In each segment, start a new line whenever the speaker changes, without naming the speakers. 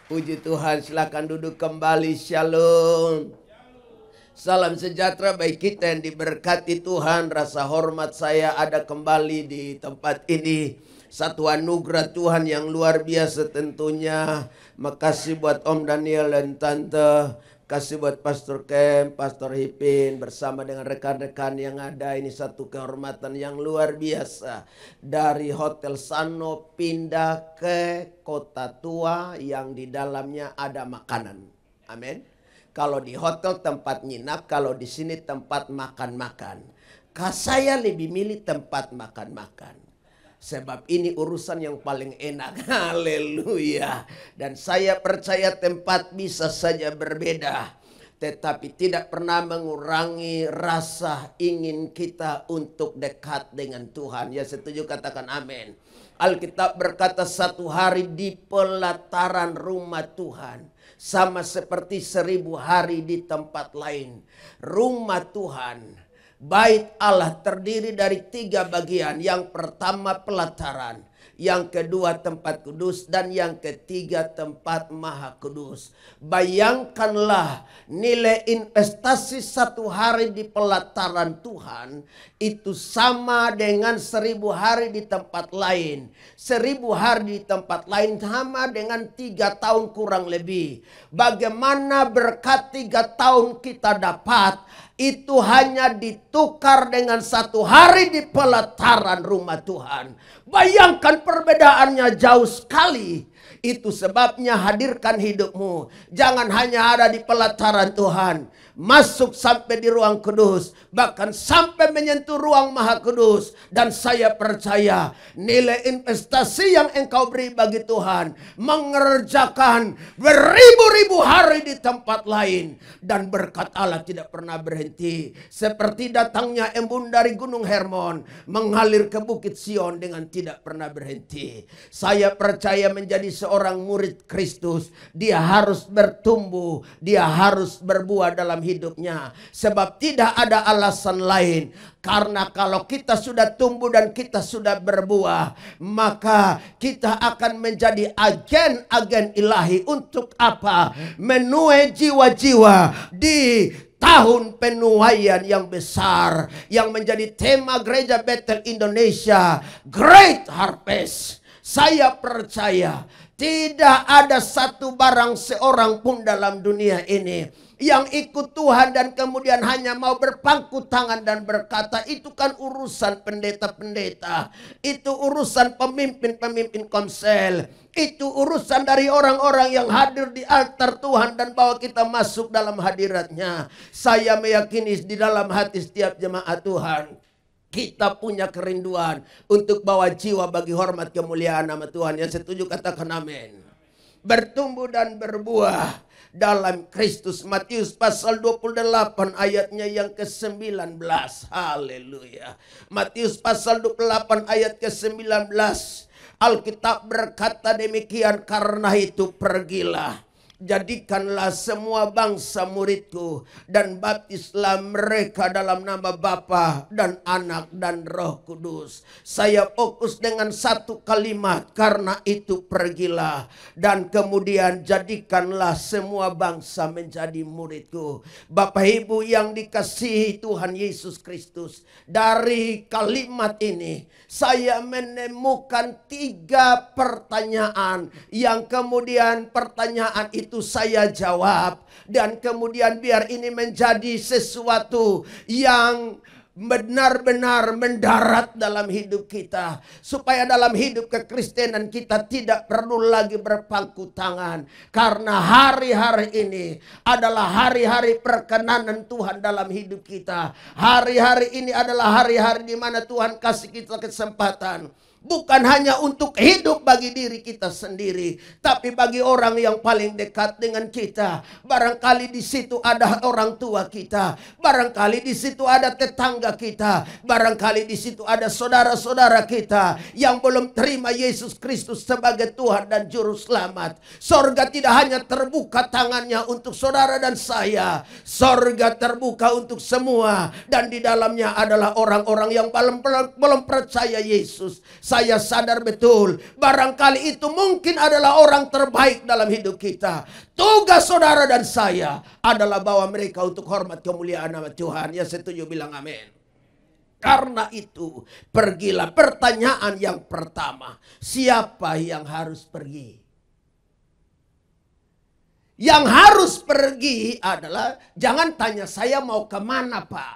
Puji Tuhan, silakan duduk kembali. Shalom. Salam sejahtera bagi kita yang diberkati Tuhan. Rasa hormat saya ada kembali di tempat ini. Satu anugerah Tuhan yang luar biasa tentunya. Makasih buat Om Daniel dan Tante. Kasih buat Pastor Kem, Pastor Hipin bersama dengan rekan-rekan yang ada. Ini satu kehormatan yang luar biasa. Dari Hotel Sano pindah ke Kota Tua yang di dalamnya ada makanan. Amin. Kalau di hotel tempat nginap, kalau di sini tempat makan-makan. Saya lebih milih tempat makan-makan. Sebab ini urusan yang paling enak. Haleluya. Dan saya percaya tempat bisa saja berbeda, tetapi tidak pernah mengurangi rasa ingin kita untuk dekat dengan Tuhan. Ya setuju, katakan amin. Alkitab berkata satu hari di pelataran rumah Tuhan sama seperti 1000 hari di tempat lain. Rumah Tuhan, Bait Allah terdiri dari 3 bagian. Yang pertama pelataran, yang kedua tempat kudus, dan yang ketiga tempat maha kudus. Bayangkanlah nilai investasi 1 hari di pelataran Tuhan itu sama dengan 1000 hari di tempat lain. 1000 hari di tempat lain sama dengan 3 tahun kurang lebih. Bagaimana berkat 3 tahun kita dapat, itu hanya ditukar dengan 1 hari di pelataran rumah Tuhan. Bayangkan perbedaannya jauh sekali. Itu sebabnya hadirkan hidupmu. Jangan hanya ada di pelataran Tuhan. Masuk sampai di ruang kudus. Bahkan sampai menyentuh ruang maha kudus. Dan saya percaya nilai investasi yang engkau beri bagi Tuhan mengerjakan beribu-ribu hari di tempat lain. Dan berkat Allah tidak pernah berhenti. Seperti datangnya embun dari Gunung Hermon mengalir ke Bukit Sion dengan tidak pernah berhenti. Saya percaya menjadi seorang murid Kristus, dia harus bertumbuh, dia harus berbuah dalam hidupnya. Sebab tidak ada alasan lain. Karena kalau kita sudah tumbuh dan kita sudah berbuah, maka kita akan menjadi agen-agen ilahi. Untuk apa? Menuai jiwa-jiwa di tahun penuaian yang besar, yang menjadi tema gereja Bethel Indonesia, Great Harvest. Saya percaya tidak ada satu barang seorang pun dalam dunia ini yang ikut Tuhan dan kemudian hanya mau berpangku tangan dan berkata, itu kan urusan pendeta-pendeta, itu urusan pemimpin-pemimpin komsel, itu urusan dari orang-orang yang hadir di altar Tuhan dan bawa kita masuk dalam hadiratnya. Saya meyakini di dalam hati setiap jemaat Tuhan, kita punya kerinduan untuk bawa jiwa bagi hormat kemuliaan nama Tuhan. Yang setuju katakan amin. Bertumbuh dan berbuah dalam Kristus. Matius pasal 28 ayatnya yang ke-19. Haleluya. Matius pasal 28 ayat ke-19. Alkitab berkata demikian, karena itu pergilah, jadikanlah semua bangsa muridku dan baptislah mereka dalam nama Bapa dan Anak dan Roh Kudus. Saya fokus dengan satu kalimat, karena itu pergilah, dan kemudian jadikanlah semua bangsa menjadi muridku. Bapak Ibu yang dikasihi Tuhan Yesus Kristus, dari kalimat ini saya menemukan 3 pertanyaan yang kemudian pertanyaan itu saya jawab, dan kemudian biar ini menjadi sesuatu yang benar-benar mendarat dalam hidup kita, supaya dalam hidup kekristenan kita tidak perlu lagi berpangku tangan, karena hari-hari ini adalah hari-hari perkenanan Tuhan dalam hidup kita. Hari-hari ini adalah hari-hari di mana Tuhan kasih kita kesempatan bukan hanya untuk hidup bagi diri kita sendiri, tapi bagi orang yang paling dekat dengan kita. Barangkali di situ ada orang tua kita, barangkali di situ ada tetangga kita, barangkali di situ ada saudara-saudara kita yang belum terima Yesus Kristus sebagai Tuhan dan Juru Selamat. Sorga tidak hanya terbuka tangannya untuk saudara dan saya, sorga terbuka untuk semua, dan di dalamnya adalah orang-orang yang belum percaya Yesus. saya sadar betul, barangkali itu mungkin adalah orang terbaik dalam hidup kita. Tugas saudara dan saya adalah bawa mereka untuk hormat kemuliaan nama Tuhan. Yang setuju bilang amin. Karena itu, pergilah. Pertanyaan yang pertama, siapa yang harus pergi? Yang harus pergi adalah, jangan tanya saya mau kemana Pak.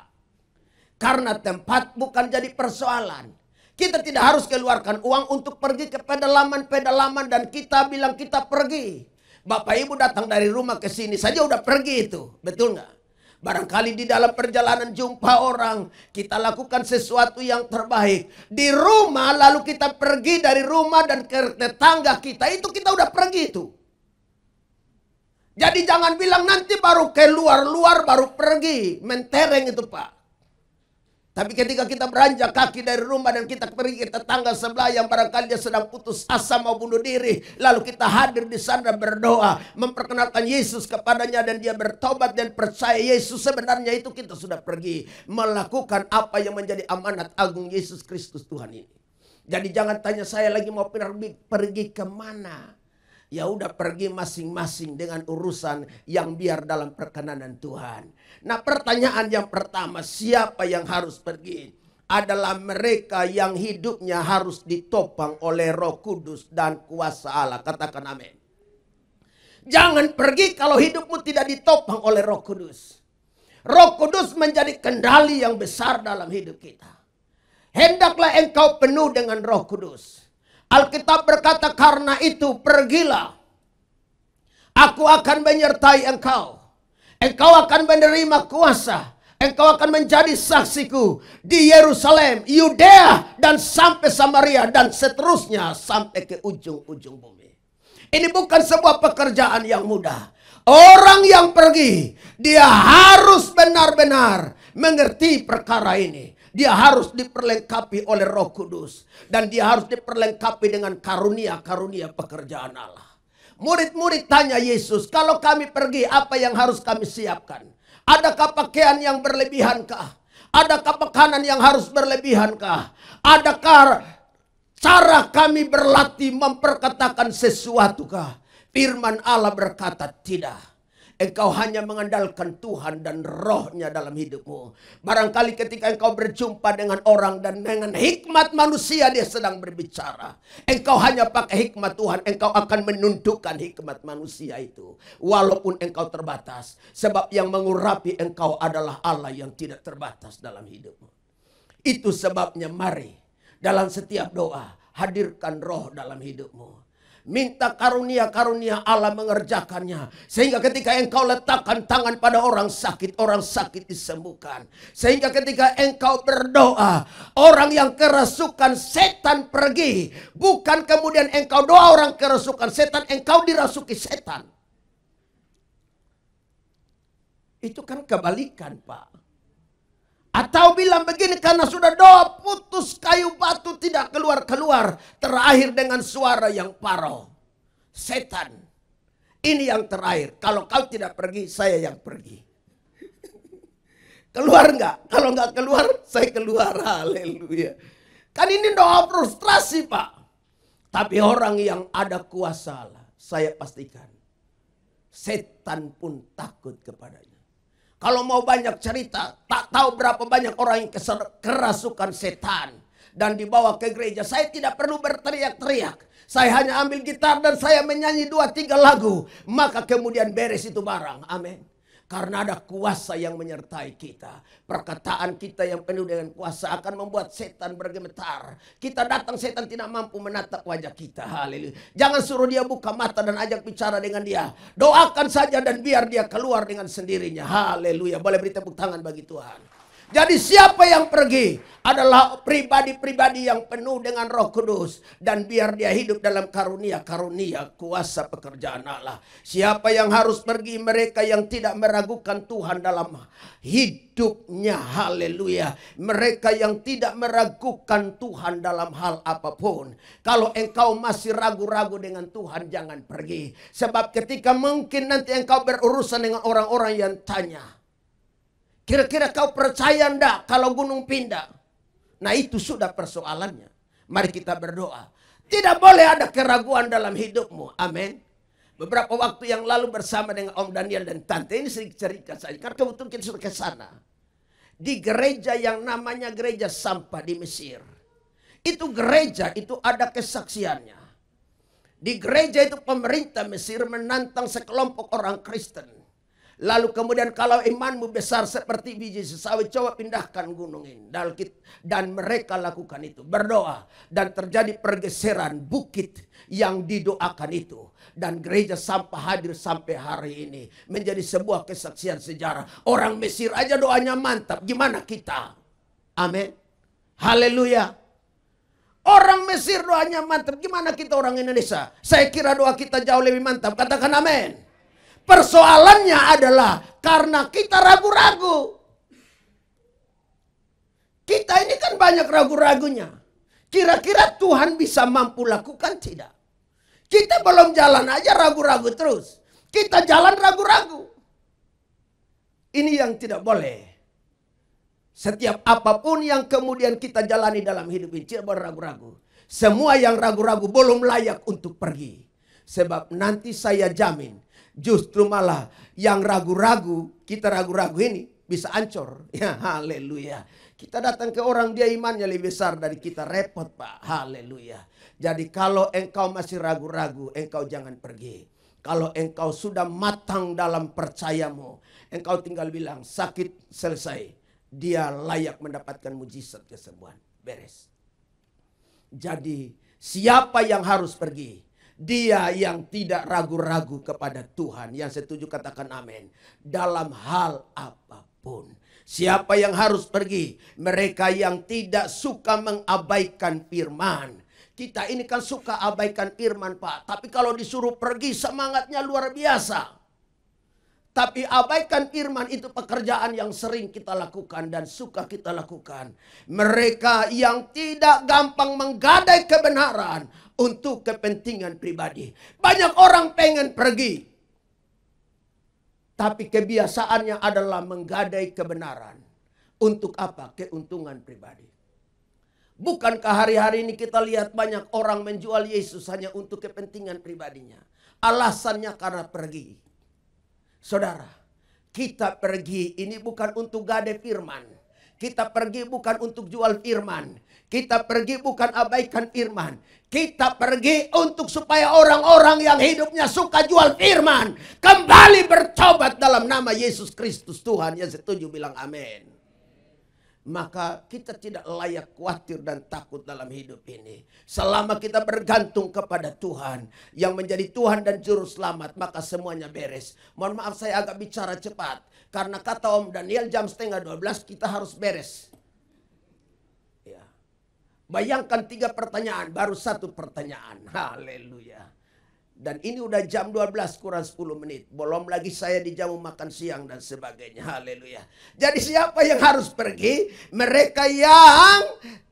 Karena tempat bukan jadi persoalan. Kita tidak harus keluarkan uang untuk pergi ke pedalaman-pedalaman dan kita bilang kita pergi. Bapak Ibu datang dari rumah ke sini saja udah pergi itu. Betul nggak? Barangkali di dalam perjalanan jumpa orang, kita lakukan sesuatu yang terbaik. Di rumah lalu kita pergi dari rumah dan ke tetangga kita, itu kita udah pergi itu. Jadi jangan bilang nanti baru keluar-luar baru pergi. Mentereng itu Pak. Tapi ketika kita beranjak kaki dari rumah dan kita pergi ke tetangga sebelah yang barangkali dia sedang putus asa mau bunuh diri. Lalu kita hadir di sana berdoa. Memperkenalkan Yesus kepadanya dan dia bertobat dan percaya Yesus. Sebenarnya itu kita sudah pergi. Melakukan apa yang menjadi amanat agung Yesus Kristus Tuhan ini. Jadi jangan tanya saya lagi mau pergi kemana. Ya udah pergi masing-masing dengan urusan yang biar dalam perkenanan Tuhan. Nah pertanyaan yang pertama, siapa yang harus pergi? Adalah mereka yang hidupnya harus ditopang oleh Roh Kudus dan kuasa Allah. Katakan amin. Jangan pergi kalau hidupmu tidak ditopang oleh Roh Kudus. Roh Kudus menjadi kendali yang besar dalam hidup kita. Hendaklah engkau penuh dengan Roh Kudus. Alkitab berkata karena itu pergilah. Aku akan menyertai engkau. Engkau akan menerima kuasa. Engkau akan menjadi saksiku di Yerusalem, Yudea dan sampai Samaria dan seterusnya sampai ke ujung-ujung bumi. Ini bukan sebuah pekerjaan yang mudah. Orang yang pergi, dia harus benar-benar mengerti perkara ini. Dia harus diperlengkapi oleh Roh Kudus. Dan dia harus diperlengkapi dengan karunia-karunia pekerjaan Allah. Murid-murid tanya Yesus, kalau kami pergi apa yang harus kami siapkan? Adakah pakaian yang berlebihankah? Adakah makanan yang harus berlebihankah? Adakah cara kami berlatih memperkatakan sesuatukah? Firman Allah berkata tidak. Engkau hanya mengandalkan Tuhan dan rohnya dalam hidupmu. Barangkali ketika engkau berjumpa dengan orang dan dengan hikmat manusia dia sedang berbicara. Engkau hanya pakai hikmat Tuhan. Engkau akan menundukkan hikmat manusia itu. Walaupun engkau terbatas. Sebab yang mengurapi engkau adalah Allah yang tidak terbatas dalam hidupmu. Itu sebabnya mari dalam setiap doa hadirkan roh dalam hidupmu. Minta karunia-karunia Allah mengerjakannya. Sehingga ketika engkau letakkan tangan pada orang sakit disembuhkan. Sehingga ketika engkau berdoa, orang yang kerasukan setan pergi. Bukan kemudian engkau doa orang kerasukan setan, engkau dirasuki setan. Itu kan kebalikan Pak. Atau bilang begini, karena sudah doa putus kayu batu tidak keluar-keluar. Terakhir dengan suara yang parau. Setan. Ini yang terakhir. Kalau kau tidak pergi, saya yang pergi. Keluar enggak? Kalau enggak keluar, saya keluar. Haleluya. Kan ini doa frustrasi Pak. Tapi orang yang ada kuasa Allah, saya pastikan. Setan pun takut kepadanya. Kalau mau banyak cerita, tak tahu berapa banyak orang yang kerasukan setan. Dan dibawa ke gereja. Saya tidak perlu berteriak-teriak. Saya hanya ambil gitar dan saya menyanyi 2-3 lagu. Maka kemudian beres itu barang. Amin. Karena ada kuasa yang menyertai kita. Perkataan kita yang penuh dengan kuasa akan membuat setan bergemetar. Kita datang setan tidak mampu menatap wajah kita. Haleluya. Jangan suruh dia buka mata dan ajak bicara dengan dia. Doakan saja dan biar dia keluar dengan sendirinya. Haleluya. Boleh beri tepuk tangan bagi Tuhan. Jadi siapa yang pergi adalah pribadi-pribadi yang penuh dengan Roh Kudus. Dan biar dia hidup dalam karunia-karunia kuasa pekerjaan Allah. Siapa yang harus pergi? Mereka yang tidak meragukan Tuhan dalam hidupnya. Haleluya. Mereka yang tidak meragukan Tuhan dalam hal apapun. Kalau engkau masih ragu-ragu dengan Tuhan, jangan pergi. Sebab ketika mungkin nanti engkau berurusan dengan orang-orang yang tanya, kira-kira kau percaya enggak kalau gunung pindah? Nah itu sudah persoalannya. Mari kita berdoa. Tidak boleh ada keraguan dalam hidupmu. Amin. Beberapa waktu yang lalu bersama dengan Om Daniel dan Tante. Ini sedikit cerita saja. Karena kebetulan kita sudah ke sana. Di gereja yang namanya gereja sampah di Mesir. Itu gereja itu ada kesaksiannya. Di gereja itu pemerintah Mesir menantang sekelompok orang Kristen. Lalu kemudian kalau imanmu besar seperti biji sesawi, coba pindahkan gunung ini. Dan mereka lakukan itu. Berdoa. Dan terjadi pergeseran bukit yang didoakan itu. Dan gereja sampah hadir sampai hari ini. Menjadi sebuah kesaksian sejarah. Orang Mesir aja doanya mantap. Gimana kita? Amin. Haleluya. Orang Mesir doanya mantap. Gimana kita orang Indonesia? Saya kira doa kita jauh lebih mantap. Katakan amin. Persoalannya adalah karena kita ragu-ragu. Kita ini kan banyak ragu-ragunya. Kira-kira Tuhan bisa mampu lakukan tidak? Kita belum jalan aja ragu-ragu terus. Kita jalan ragu-ragu. Ini yang tidak boleh. Setiap apapun yang kemudian kita jalani dalam hidup ini, tidak boleh ragu-ragu. Semua yang ragu-ragu belum layak untuk pergi. Sebab nanti saya jamin, justru malah yang ragu-ragu, kita ragu-ragu ini bisa hancur. Ya, haleluya. Kita datang ke orang dia imannya lebih besar dari kita, repot Pak. Haleluya. Jadi kalau engkau masih ragu-ragu, engkau jangan pergi. Kalau engkau sudah matang dalam percayamu, engkau tinggal bilang sakit selesai. Dia layak mendapatkan mujizat kesembuhan. Beres. Jadi siapa yang harus pergi? Dia yang tidak ragu-ragu kepada Tuhan. Yang setuju katakan amin. Dalam hal apapun. Siapa yang harus pergi? Mereka yang tidak suka mengabaikan firman. Kita ini kan suka abaikan firman Pak. Tapi kalau disuruh pergi semangatnya luar biasa. Tapi abaikan firman itu pekerjaan yang sering kita lakukan dan suka kita lakukan. Mereka yang tidak gampang menggadai kebenaran untuk kepentingan pribadi. Banyak orang pengen pergi. Tapi kebiasaannya adalah menggadai kebenaran. Untuk apa? Keuntungan pribadi. Bukankah hari-hari ini kita lihat banyak orang menjual Yesus hanya untuk kepentingan pribadinya. Alasannya karena pergi. Saudara, kita pergi ini bukan untuk gadai firman. Kita pergi bukan untuk jual firman. Kita pergi bukan abaikan firman. Kita pergi untuk supaya orang-orang yang hidupnya suka jual firman kembali bertobat dalam nama Yesus Kristus Tuhan. Yang setuju bilang amin. Maka kita tidak layak khawatir dan takut dalam hidup ini. Selama kita bergantung kepada Tuhan yang menjadi Tuhan dan Juru Selamat, maka semuanya beres. Mohon maaf saya agak bicara cepat. Karena kata Om Daniel jam 11:30 kita harus beres. Ya. Bayangkan 3 pertanyaan, baru 1 pertanyaan. Haleluya. Dan ini udah jam 12 kurang 10 menit. Belum lagi saya dijamu makan siang dan sebagainya. Haleluya. Jadi siapa yang harus pergi? Mereka yang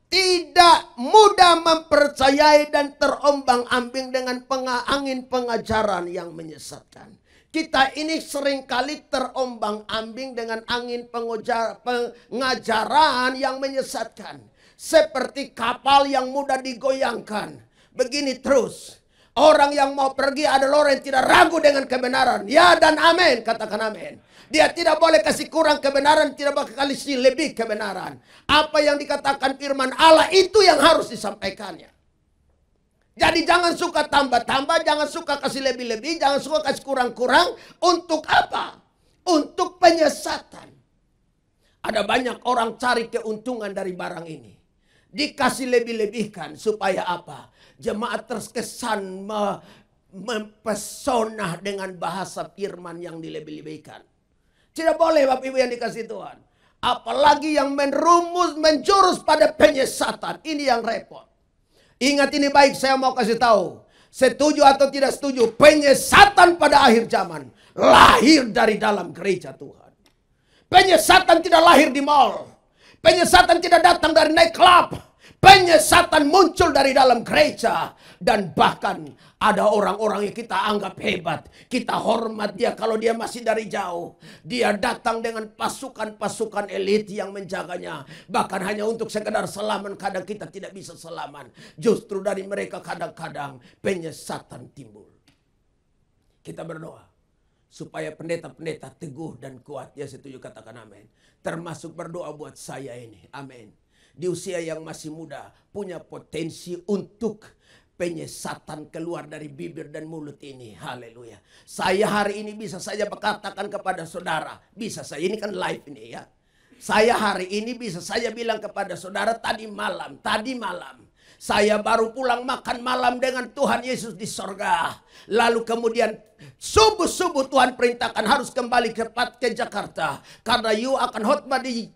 tidak mudah mempercayai dan terombang-ambing dengan angin pengajaran yang menyesatkan. Kita ini seringkali terombang-ambing dengan angin pengajaran yang menyesatkan. Seperti kapal yang mudah digoyangkan. Begini terus. Orang yang mau pergi adalah orang yang tidak ragu dengan kebenaran. Ya dan amin. Katakan amin. Dia tidak boleh kasih kurang kebenaran. Tidak boleh kasih lebih kebenaran. Apa yang dikatakan firman Allah itu yang harus disampaikannya. Jadi jangan suka tambah-tambah. Jangan suka kasih lebih-lebih. Jangan suka kasih kurang-kurang. Untuk apa? Untuk penyesatan. Ada banyak orang cari keuntungan dari barang ini. Dikasih lebih-lebihkan. Supaya apa? Jemaat terkesan mempesona dengan bahasa firman yang dilebih-lebihkan. Tidak boleh Bapak Ibu yang dikasih Tuhan. Apalagi yang menjurus pada penyesatan. Ini yang repot. Ingat ini baik, saya mau kasih tahu. Setuju atau tidak setuju, penyesatan pada akhir zaman lahir dari dalam gereja Tuhan. Penyesatan tidak lahir di mall. Penyesatan tidak datang dari night club. Penyesatan muncul dari dalam gereja. Dan bahkan Ada orang-orang yang kita anggap hebat. Kita hormat dia kalau dia masih dari jauh. Dia datang dengan pasukan-pasukan elit yang menjaganya. Bahkan hanya untuk sekedar salaman, kadang kita tidak bisa salaman. Justru dari mereka kadang-kadang penyesatan timbul. Kita berdoa supaya pendeta-pendeta teguh dan kuat. Ya, setuju, katakan amin. Termasuk berdoa buat saya ini. Amin. Di usia yang masih muda punya potensi untuk penyesatan keluar dari bibir dan mulut ini. Haleluya. Saya hari ini bisa saja berkatakan kepada saudara. Bisa saya, ini kan live ini ya. Saya hari ini bisa saja bilang kepada saudara, tadi malam. Saya baru pulang makan malam dengan Tuhan Yesus di sorga. Lalu kemudian subuh-subuh Tuhan perintahkan harus kembali ke Jakarta. Karena you akan khotbah di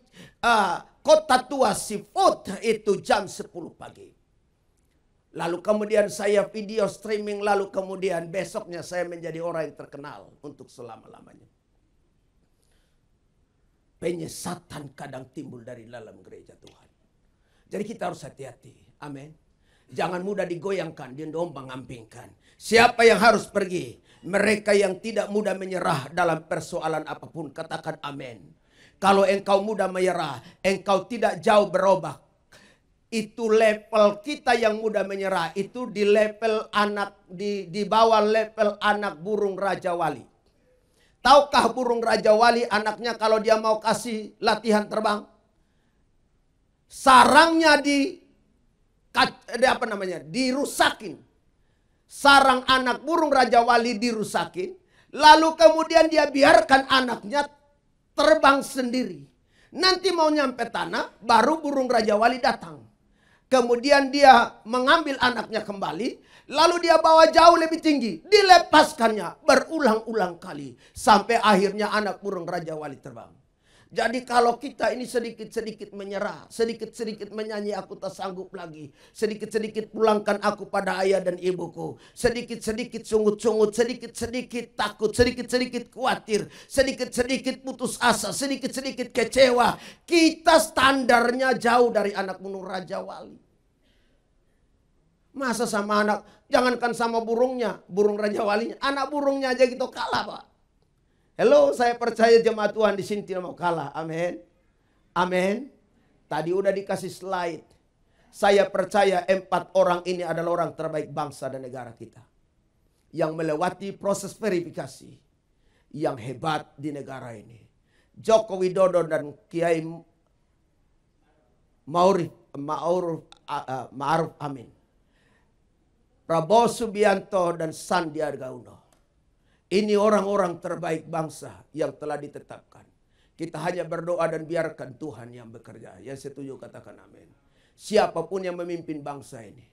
kota tua Sifut itu jam 10 pagi. Lalu kemudian saya video streaming. Lalu kemudian besoknya saya menjadi orang yang terkenal untuk selama-lamanya. Penyesatan kadang timbul dari dalam gereja Tuhan. Jadi kita harus hati-hati. Amin. Jangan mudah digoyangkan, diombang-ambingkan. Siapa yang harus pergi? Mereka yang tidak mudah menyerah dalam persoalan apapun. Katakan amin. Kalau engkau mudah menyerah, engkau tidak jauh berubah. Itu level kita yang mudah menyerah. Itu di level anak, di bawah level anak burung Raja Wali. Tahukah burung Raja Wali anaknya kalau dia mau kasih latihan terbang? Sarangnya dirusakin. Sarang anak burung Raja Wali dirusakin. Lalu kemudian dia biarkan anaknya terbang sendiri. Nanti mau nyampe tanah, baru burung Raja Wali datang. Kemudian dia mengambil anaknya kembali. Lalu dia bawa jauh lebih tinggi. Dilepaskannya berulang-ulang kali. Sampai akhirnya anak burung Raja Wali terbang. Jadi kalau kita ini sedikit-sedikit menyerah. Sedikit-sedikit menyanyi aku tak sanggup lagi. Sedikit-sedikit pulangkan aku pada ayah dan ibuku. Sedikit-sedikit sungut-sungut. Sedikit-sedikit takut. Sedikit-sedikit khawatir. Sedikit-sedikit putus asa. Sedikit-sedikit kecewa. Kita standarnya jauh dari anak burung Raja Wali. Masa sama anak, jangankan sama burungnya, burung Raja Walinya, anak burungnya aja gitu kalah, Pak. Hello, saya percaya jemaat Tuhan di sini tidak mau kalah. Amin. Amin. Tadi udah dikasih slide. Saya percaya 4 orang ini adalah orang terbaik bangsa dan negara kita. Yang melewati proses verifikasi yang hebat di negara ini. Joko Widodo dan Kiai Ma'ruf Amin. Prabowo Subianto dan Sandiaga Uno. Ini orang-orang terbaik bangsa yang telah ditetapkan. Kita hanya berdoa dan biarkan Tuhan yang bekerja. Yang setuju katakan amin. Siapapun yang memimpin bangsa ini,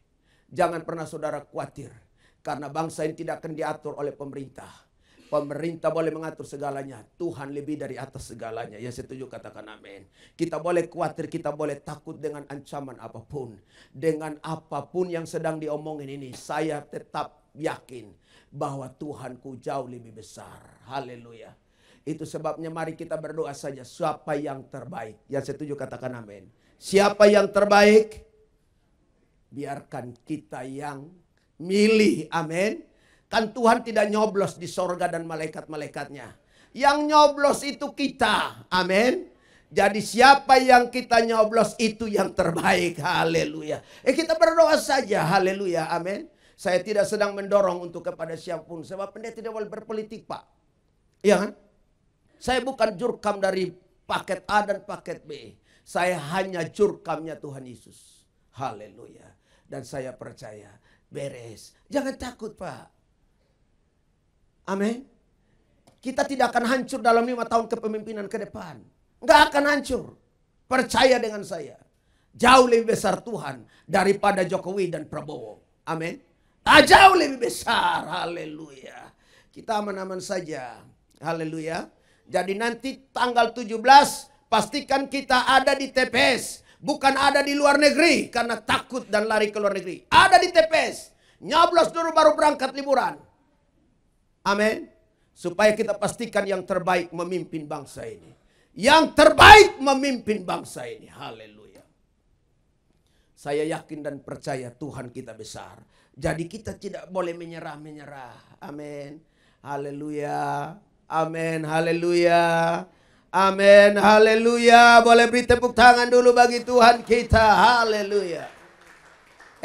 jangan pernah saudara khawatir. Karena bangsa ini tidak akan diatur oleh pemerintah. Pemerintah boleh mengatur segalanya. Tuhan lebih dari atas segalanya. Yang setuju katakan amin. Kita boleh khawatir, kita boleh takut dengan ancaman apapun. Dengan apapun yang sedang diomongin ini. Saya tetap yakin bahwa Tuhanku jauh lebih besar. Haleluya. Itu sebabnya mari kita berdoa saja. Siapa yang terbaik? Yang setuju katakan amin. Siapa yang terbaik? Biarkan kita yang milih. Amin. Kan Tuhan tidak nyoblos di sorga dan malaikat-malaikatnya. Yang nyoblos itu kita. Amin. Jadi siapa yang kita nyoblos itu yang terbaik. Haleluya. Kita berdoa saja. Haleluya. Amin. Saya tidak sedang mendorong untuk kepada siapapun. Sebab pendeta tidak boleh berpolitik, Pak. Iya kan? Saya bukan jurkam dari paket A dan paket B. Saya hanya jurkamnya Tuhan Yesus. Haleluya. Dan saya percaya beres. Jangan takut, Pak. Amin. Kita tidak akan hancur dalam 5 tahun kepemimpinan ke depan. Enggak akan hancur. Percaya dengan saya. Jauh lebih besar Tuhan daripada Jokowi dan Prabowo. Amin. Jauh lebih besar. Haleluya. Kita aman-aman saja. Haleluya. Jadi nanti tanggal 17 pastikan kita ada di TPS. Bukan ada di luar negeri karena takut dan lari ke luar negeri. Ada di TPS. Nyoblos dulu baru berangkat liburan. Amin. Supaya kita pastikan yang terbaik memimpin bangsa ini. Yang terbaik memimpin bangsa ini. Haleluya. Saya yakin dan percaya Tuhan kita besar. Jadi kita tidak boleh menyerah-menyerah. Amin. Haleluya. Amin. Haleluya. Amin. Haleluya. Boleh beri tepuk tangan dulu bagi Tuhan kita. Haleluya.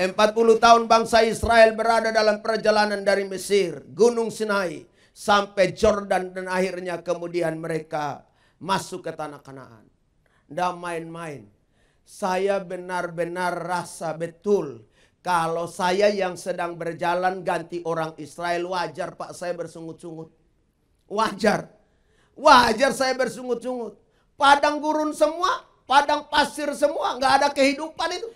40 tahun bangsa Israel berada dalam perjalanan dari Mesir, Gunung Sinai, sampai Jordan, dan akhirnya kemudian mereka masuk ke tanah Kanaan. Tidak main-main. Saya benar-benar rasa betul kalau saya yang sedang berjalan ganti orang Israel, wajar Pak saya bersungut-sungut. Wajar. Wajar saya bersungut-sungut. Padang gurun semua, padang pasir semua, nggak ada kehidupan itu.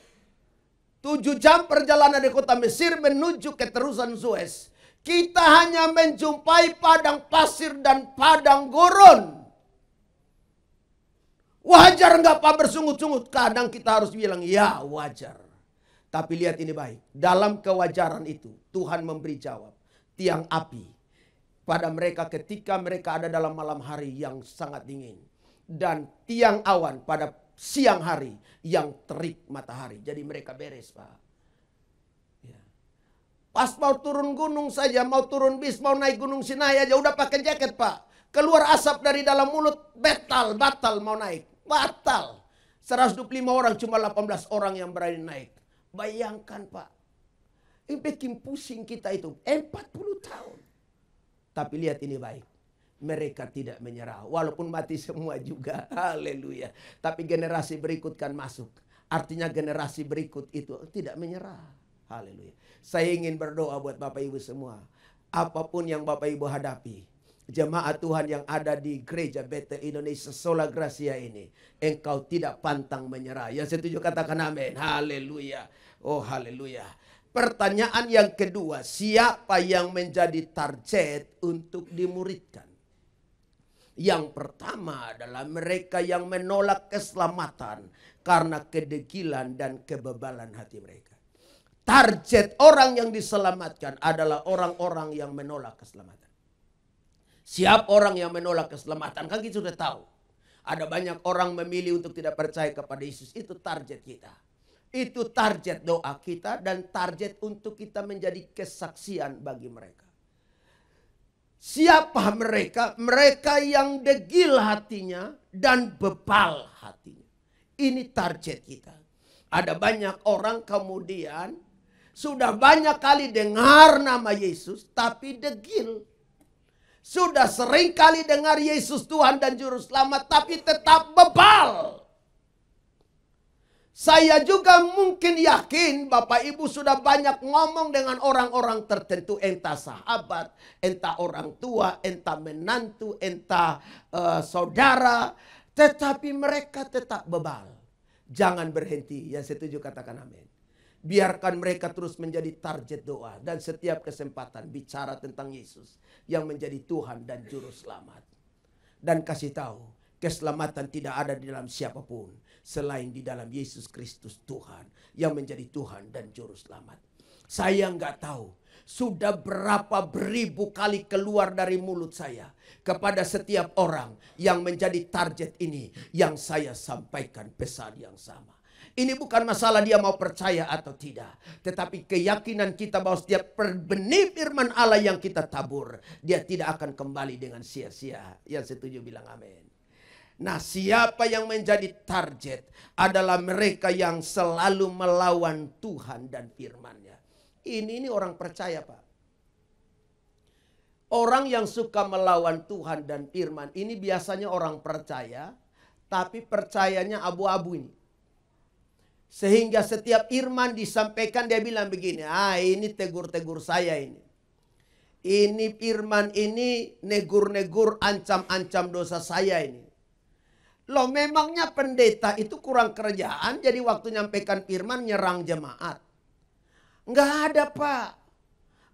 7 jam perjalanan dari kota Mesir menuju ke terusan Suez. Kita hanya menjumpai padang pasir dan padang gurun. Wajar nggak Pak bersungut-sungut? Kadang kita harus bilang ya wajar. Tapi lihat ini baik. Dalam kewajaran itu Tuhan memberi jawab. Tiang api pada mereka ketika mereka ada dalam malam hari yang sangat dingin. Dan tiang awan pada siang hari yang terik matahari. Jadi mereka beres Pak. Ya. Pas mau turun gunung saja, mau turun bis, mau naik gunung Sinai aja udah pakai jaket Pak. Keluar asap dari dalam mulut, batal mau naik. Batal. 125 orang, cuma 18 orang yang berani naik. Bayangkan Pak. Ini bikin pusing kita itu. 40 tahun. Tapi lihat ini baik. Mereka tidak menyerah. Walaupun mati semua juga. Haleluya. Tapi generasi berikut kan masuk. Artinya generasi berikut itu tidak menyerah. Haleluya. Saya ingin berdoa buat Bapak Ibu semua. Apapun yang Bapak Ibu hadapi. Jemaat Tuhan yang ada di gereja Bethel Indonesia Sola Gracia ini. Engkau tidak pantang menyerah. Yang setuju katakan amin. Haleluya. Oh haleluya. Pertanyaan yang kedua. Siapa yang menjadi target untuk dimuridkan? Yang pertama adalah mereka yang menolak keselamatan karena kedegilan dan kebebalan hati mereka. Target orang yang diselamatkan adalah orang-orang yang menolak keselamatan. Siapa orang yang menolak keselamatan? Kan kita sudah tahu. Ada banyak orang memilih untuk tidak percaya kepada Yesus. Itu target kita. Itu target doa kita dan target untuk kita menjadi kesaksian bagi mereka. Siapa mereka? Mereka yang degil hatinya dan bebal hatinya. Ini target kita. Ada banyak orang kemudian sudah banyak kali dengar nama Yesus tapi degil. Sudah sering kali dengar Yesus Tuhan dan Juru Selamat tapi tetap bebal. Saya juga mungkin yakin Bapak Ibu sudah banyak ngomong dengan orang-orang tertentu. Entah sahabat, entah orang tua, entah menantu, entah saudara. Tetapi mereka tetap bebal. Jangan berhenti. Yang setuju katakan amin. Biarkan mereka terus menjadi target doa. Dan setiap kesempatan bicara tentang Yesus. Yang menjadi Tuhan dan Juru Selamat. Dan kasih tahu. Keselamatan tidak ada di dalam siapapun. Selain di dalam Yesus Kristus Tuhan. Yang menjadi Tuhan dan Juru Selamat. Saya nggak tahu. Sudah berapa beribu kali keluar dari mulut saya. Kepada setiap orang yang menjadi target ini. Yang saya sampaikan pesan yang sama. Ini bukan masalah dia mau percaya atau tidak. Tetapi keyakinan kita bahwa setiap benih firman Allah yang kita tabur. Dia tidak akan kembali dengan sia-sia. Yang setuju bilang amin. Nah, siapa yang menjadi target adalah mereka yang selalu melawan Tuhan dan firman-Nya. Ini orang percaya Pak. Orang yang suka melawan Tuhan dan firman ini biasanya orang percaya. Tapi percayanya abu-abu ini. Sehingga setiap firman disampaikan dia bilang begini. Ini tegur-tegur saya ini. Ini firman ini negur-negur ancam-ancam dosa saya ini. Loh memangnya pendeta itu kurang kerjaan jadi waktu nyampaikan firman nyerang jemaat. Enggak ada Pak.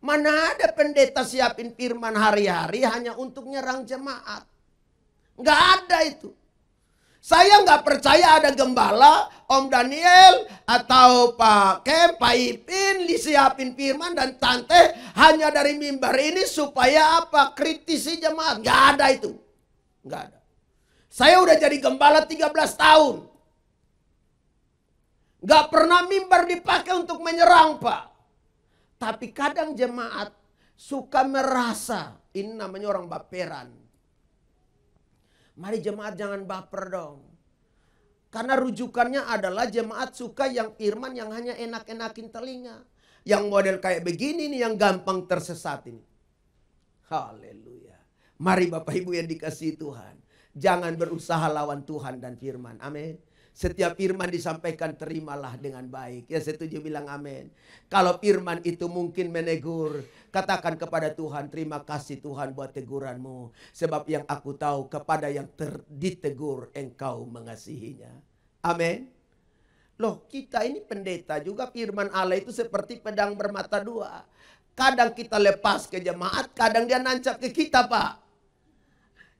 Mana ada pendeta siapin firman hari-hari hanya untuk nyerang jemaat. Enggak ada itu. Saya nggak percaya ada gembala, Om Daniel atau Pak Kem, Pak Ipin disiapin firman dan tante hanya dari mimbar ini supaya apa? Kritisi jemaat. Nggak ada itu. Nggak ada. Saya udah jadi gembala 13 tahun. Gak pernah mimbar dipakai untuk menyerang, Pak. Tapi kadang jemaat suka merasa, ini namanya orang baperan. Mari jemaat jangan baper dong. Karena rujukannya adalah jemaat suka yang firman yang hanya enak-enakin telinga. Yang model kayak begini nih yang gampang tersesat ini. Haleluya. Mari Bapak Ibu yang dikasihi Tuhan. Jangan berusaha lawan Tuhan dan firman. Amin. Setiap firman disampaikan terimalah dengan baik. Ya setuju bilang amin. Kalau firman itu mungkin menegur. Katakan kepada Tuhan, terima kasih Tuhan buat teguranmu. Sebab yang aku tahu kepada yang ditegur engkau mengasihinya. Amin. Loh kita ini pendeta juga firman Allah itu seperti pedang bermata dua. Kadang kita lepas ke jemaat, kadang dia nancap ke kita, Pak.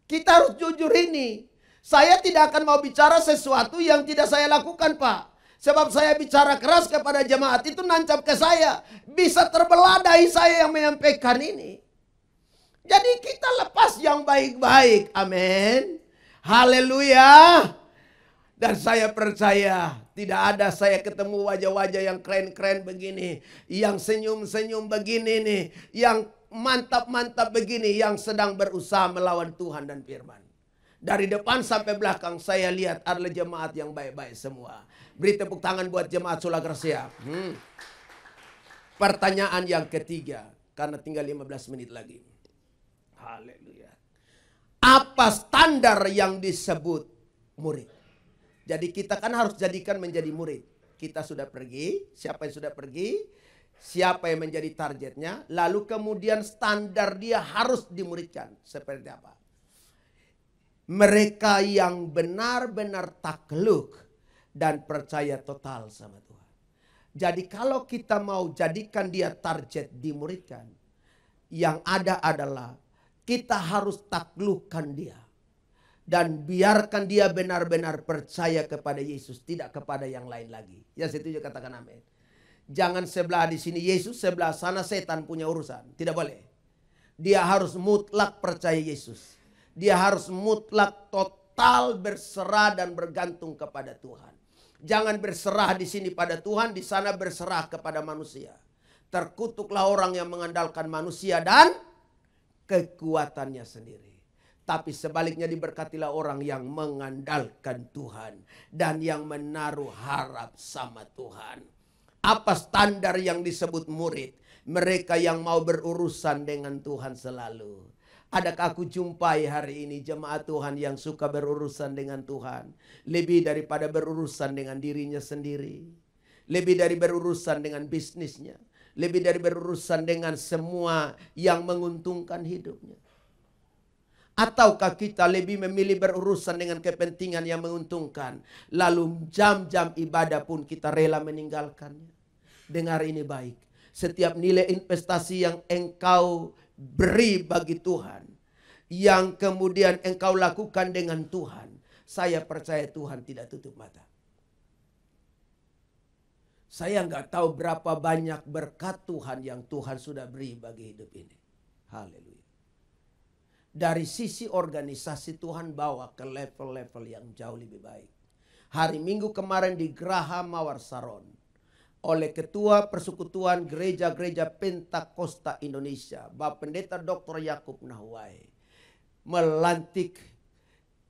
Kita harus jujur ini. Saya tidak akan mau bicara sesuatu yang tidak saya lakukan, Pak. Sebab saya bicara keras kepada jemaat itu nancap ke saya. Bisa terbelah dahi saya yang menyampaikan ini. Jadi kita lepas yang baik-baik. Amin. Haleluya. Dan saya percaya tidak ada saya ketemu wajah-wajah yang keren-keren begini. Yang senyum-senyum begini nih. Yang mantap-mantap begini. Yang sedang berusaha melawan Tuhan dan firman. Dari depan sampai belakang saya lihat adalah jemaat yang baik-baik semua. Beri tepuk tangan buat jemaat Sola Gracia. Pertanyaan yang ketiga. Karena tinggal 15 menit lagi. Haleluya. Apa standar yang disebut murid? Jadi kita kan harus jadikan menjadi murid. Kita sudah pergi, siapa yang sudah pergi, siapa yang menjadi targetnya. Lalu kemudian standar dia harus dimuridkan. Seperti apa? Mereka yang benar-benar takluk dan percaya total sama Tuhan. Jadi kalau kita mau jadikan dia target dimuridkan. Yang ada adalah kita harus taklukkan dia. Dan biarkan dia benar-benar percaya kepada Yesus. Tidak kepada yang lain lagi. Ya setuju katakan amin. Jangan sebelah di sini Yesus, sebelah sana setan punya urusan. Tidak boleh. Dia harus mutlak percaya Yesus. Dia harus mutlak total berserah dan bergantung kepada Tuhan. Jangan berserah di sini pada Tuhan, di sana berserah kepada manusia. Terkutuklah orang yang mengandalkan manusia dan kekuatannya sendiri. Tapi sebaliknya diberkatilah orang yang mengandalkan Tuhan. Dan yang menaruh harap sama Tuhan. Apa standar yang disebut murid? Mereka yang mau berurusan dengan Tuhan selalu. Adakah aku jumpai hari ini jemaat Tuhan yang suka berurusan dengan Tuhan. Lebih daripada berurusan dengan dirinya sendiri. Lebih dari berurusan dengan bisnisnya. Lebih dari berurusan dengan semua yang menguntungkan hidupnya. Ataukah kita lebih memilih berurusan dengan kepentingan yang menguntungkan. Lalu jam-jam ibadah pun kita rela meninggalkannya. Dengar ini baik. Setiap nilai investasi yang engkau beri bagi Tuhan. Yang kemudian engkau lakukan dengan Tuhan. Saya percaya Tuhan tidak tutup mata. Saya nggak tahu berapa banyak berkat Tuhan yang Tuhan sudah beri bagi hidup ini. Haleluya. Dari sisi organisasi Tuhan bawa ke level-level yang jauh lebih baik. Hari Minggu kemarin di Geraha Mawar Saron. Oleh Ketua Persekutuan Gereja-Gereja Pentakosta Indonesia. Bapak Pendeta Dr. Yakub Nahwai. Melantik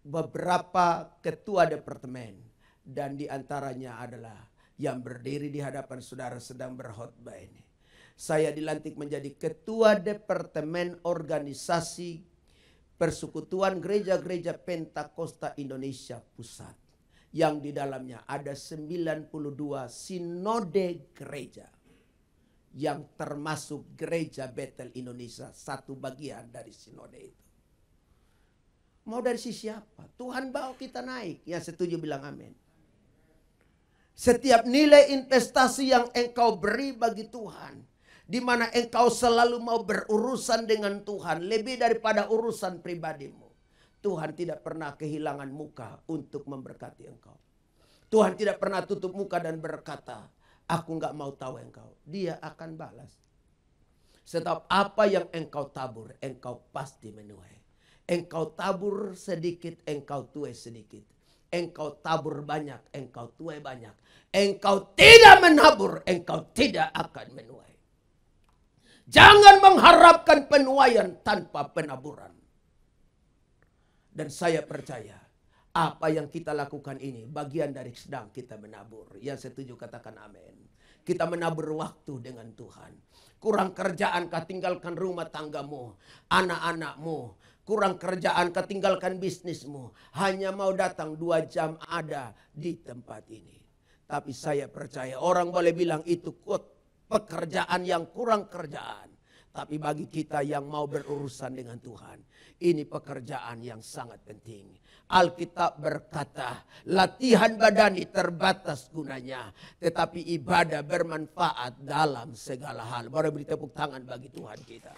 beberapa ketua departemen. Dan diantaranya adalah yang berdiri di hadapan saudara sedang berkhotbah ini. Saya dilantik menjadi Ketua Departemen Organisasi Persekutuan Gereja-Gereja Pentakosta Indonesia Pusat. Yang di dalamnya ada 92 sinode gereja. Yang termasuk Gereja Betel Indonesia. Satu bagian dari sinode itu. Mau dari sisi apa? Tuhan bawa kita naik. Yang setuju bilang amin. Setiap nilai investasi yang engkau beri bagi Tuhan. Di mana engkau selalu mau berurusan dengan Tuhan. Lebih daripada urusan pribadimu. Tuhan tidak pernah kehilangan muka untuk memberkati engkau. Tuhan tidak pernah tutup muka dan berkata, aku nggak mau tahu engkau. Dia akan balas. Setiap apa yang engkau tabur, engkau pasti menuai. Engkau tabur sedikit, engkau tuai sedikit. engkau tabur banyak, engkau tuai banyak. Engkau tidak menabur, engkau tidak akan menuai. Jangan mengharapkan penuaian tanpa penaburan. Dan saya percaya apa yang kita lakukan ini bagian dari sedang kita menabur. Yang setuju katakan amin. Kita menabur waktu dengan Tuhan. Kurang kerjaan kau tinggalkan rumah tanggamu, anak-anakmu. Kurang kerjaan kau tinggalkan bisnismu. Hanya mau datang 2 jam ada di tempat ini. Tapi saya percaya orang boleh bilang itu pekerjaan yang kurang kerjaan. Tapi bagi kita yang mau berurusan dengan Tuhan, ini pekerjaan yang sangat penting. Alkitab berkata, latihan badani terbatas gunanya, tetapi ibadah bermanfaat dalam segala hal. Boleh beri tepuk tangan bagi Tuhan kita.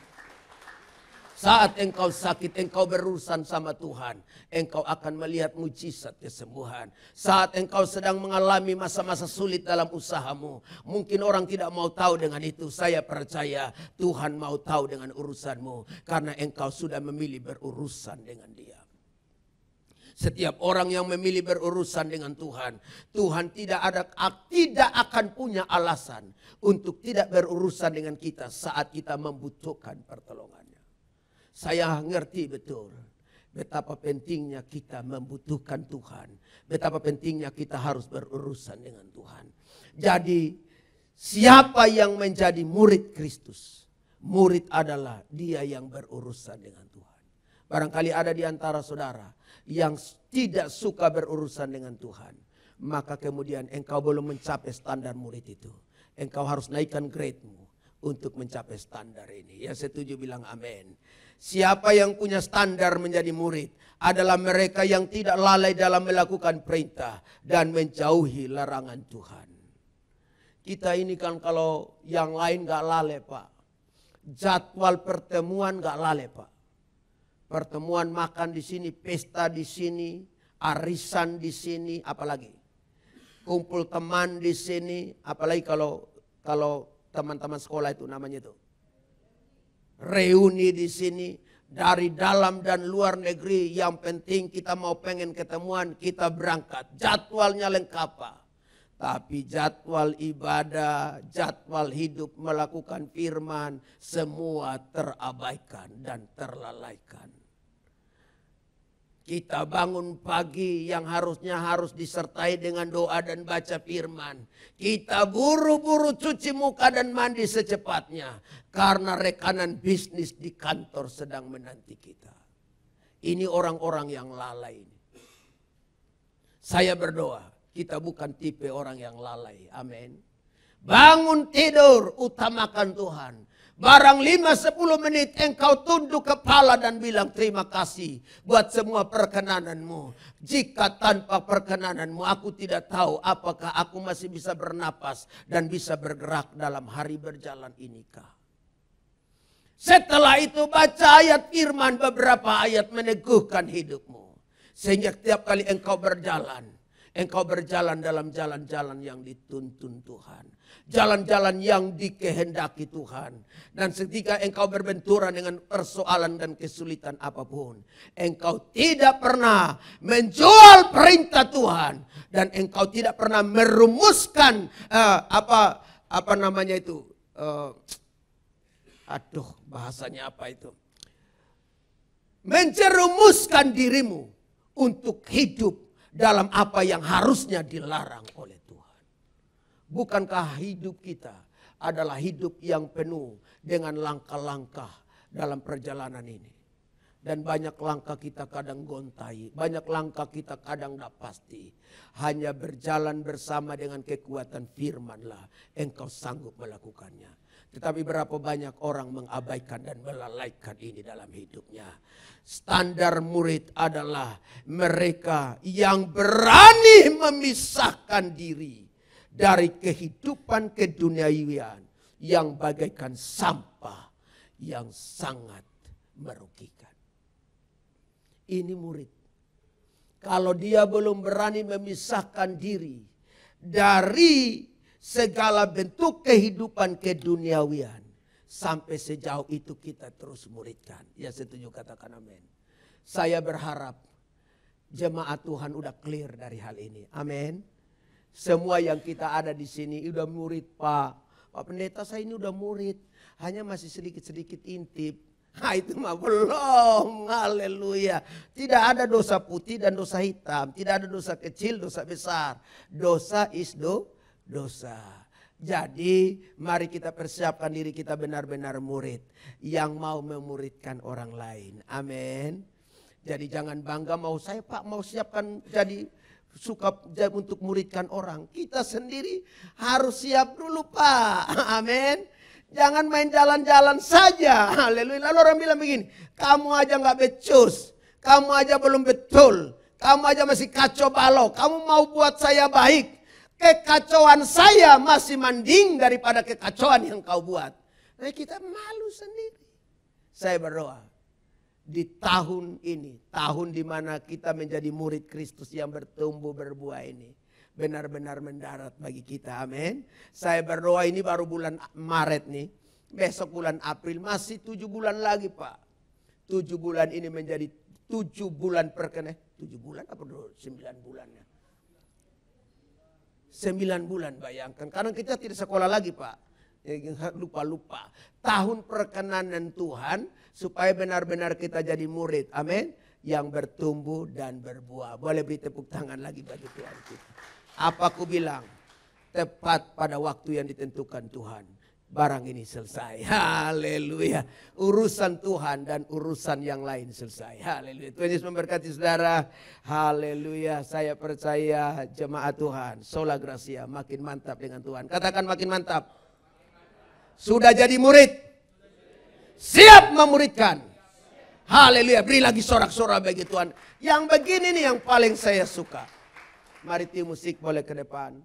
Saat engkau sakit, engkau berurusan sama Tuhan, engkau akan melihat mujizat kesembuhan. Saat engkau sedang mengalami masa-masa sulit dalam usahamu, mungkin orang tidak mau tahu dengan itu. Saya percaya Tuhan mau tahu dengan urusanmu, karena engkau sudah memilih berurusan dengan Dia. Setiap orang yang memilih berurusan dengan Tuhan, Tuhan tidak akan punya alasan untuk tidak berurusan dengan kita saat kita membutuhkan pertolongannya. Saya ngerti betul betapa pentingnya kita membutuhkan Tuhan. Betapa pentingnya kita harus berurusan dengan Tuhan. Jadi siapa yang menjadi murid Kristus? Murid adalah dia yang berurusan dengan Tuhan. Barangkali ada di antara saudara yang tidak suka berurusan dengan Tuhan. Maka kemudian engkau belum mencapai standar murid itu. Engkau harus naikkan grade-mu untuk mencapai standar ini. Yang setuju bilang amin. Siapa yang punya standar menjadi murid adalah mereka yang tidak lalai dalam melakukan perintah dan menjauhi larangan Tuhan. Kita ini kan kalau yang lain gak lalai Pak. Jadwal pertemuan gak lalai Pak. Pertemuan makan di sini, pesta di sini, arisan di sini, apalagi kumpul teman di sini, apalagi kalau teman-teman sekolah itu namanya itu reuni di sini dari dalam dan luar negeri. Yang penting kita mau pengen ketemuan, kita berangkat. Jadwalnya lengkap Pak. Tapi jadwal ibadah, jadwal hidup melakukan firman, semua terabaikan dan terlalaikan. Kita bangun pagi yang harusnya harus disertai dengan doa dan baca firman. Kita buru-buru cuci muka dan mandi secepatnya. Karena rekanan bisnis di kantor sedang menanti kita. Ini orang-orang yang lalai. Saya berdoa, kita bukan tipe orang yang lalai. Amin. Bangun tidur, utamakan Tuhan. Barang 5-10 menit engkau tunduk kepala dan bilang terima kasih buat semua perkenananmu. Jika tanpa perkenananmu aku tidak tahu apakah aku masih bisa bernapas dan bisa bergerak dalam hari berjalan inikah. Setelah itu baca ayat firman, beberapa ayat meneguhkan hidupmu. Sehingga setiap kali engkau berjalan dalam jalan-jalan yang dituntun Tuhan. Jalan-jalan yang dikehendaki Tuhan. Dan ketika engkau berbenturan dengan persoalan dan kesulitan apapun, engkau tidak pernah menjual perintah Tuhan. Dan engkau tidak pernah merumuskan apa namanya itu. Bahasanya apa itu. Menjerumuskan dirimu untuk hidup dalam apa yang harusnya dilarang oleh Tuhan. Bukankah hidup kita adalah hidup yang penuh dengan langkah-langkah dalam perjalanan ini. Dan banyak langkah kita kadang gontai, banyak langkah kita kadang tidak pasti. Hanya berjalan bersama dengan kekuatan firman-Lah engkau sanggup melakukannya. Tetapi berapa banyak orang mengabaikan dan melalaikan ini dalam hidupnya. Standar murid adalah mereka yang berani memisahkan diri dari kehidupan keduniawian yang bagaikan sampah yang sangat merugikan. Ini murid. Kalau dia belum berani memisahkan diri dari segala bentuk kehidupan keduniawian, sampai sejauh itu kita terus muridkan. Ya setuju, katakan amin. Saya berharap Jemaat Tuhan udah clear dari hal ini. Amin. Semua yang kita ada di sini udah murid, Pak. Pak Pendeta, saya ini udah murid. Hanya masih sedikit-sedikit intip. Nah, itu mah belum. Haleluya. Tidak ada dosa putih dan dosa hitam. Tidak ada dosa kecil, dosa besar. Dosa is dosa. Jadi mari kita persiapkan diri kita benar-benar murid. Yang mau memuridkan orang lain. Amin. Jadi jangan bangga mau saya Pak mau siapkan jadi suka untuk muridkan orang. Kita sendiri harus siap dulu Pak. Amin. Jangan main jalan-jalan saja. Haleluya. Lalu orang bilang begini. Kamu aja gak becus. Kamu aja belum betul. Kamu aja masih kacau balau. Kamu mau buat saya baik. Kekacauan saya masih mending daripada kekacauan yang kau buat. Nah kita malu sendiri. Saya berdoa. Di tahun ini, tahun di mana kita menjadi murid Kristus yang bertumbuh berbuah ini. Benar-benar mendarat bagi kita, amin. Saya berdoa ini baru bulan Maret nih. Besok bulan April, masih 7 bulan lagi Pak. 7 bulan ini menjadi 7 bulan perkenan. 7 bulan apa 9 bulannya? 9 bulan bayangkan. Karena kita tidak sekolah lagi Pak. Lupa-lupa. Tahun perkenanan Tuhan supaya benar-benar kita jadi murid. Amin. Yang bertumbuh dan berbuah. Boleh beri tepuk tangan lagi bagi Tuhan kita. Apa aku bilang? Tepat pada waktu yang ditentukan Tuhan. Barang ini selesai. Haleluya. Urusan Tuhan dan urusan yang lain selesai. Haleluya. Tuhan Yesus memberkati saudara. Haleluya. Saya percaya jemaat Tuhan. Sola Gracia makin mantap dengan Tuhan. Katakan makin mantap. Sudah jadi murid. Siap memuridkan. Haleluya. Beri lagi sorak-sorak bagi Tuhan. Yang begini nih yang paling saya suka. Mari tim musik boleh ke depan.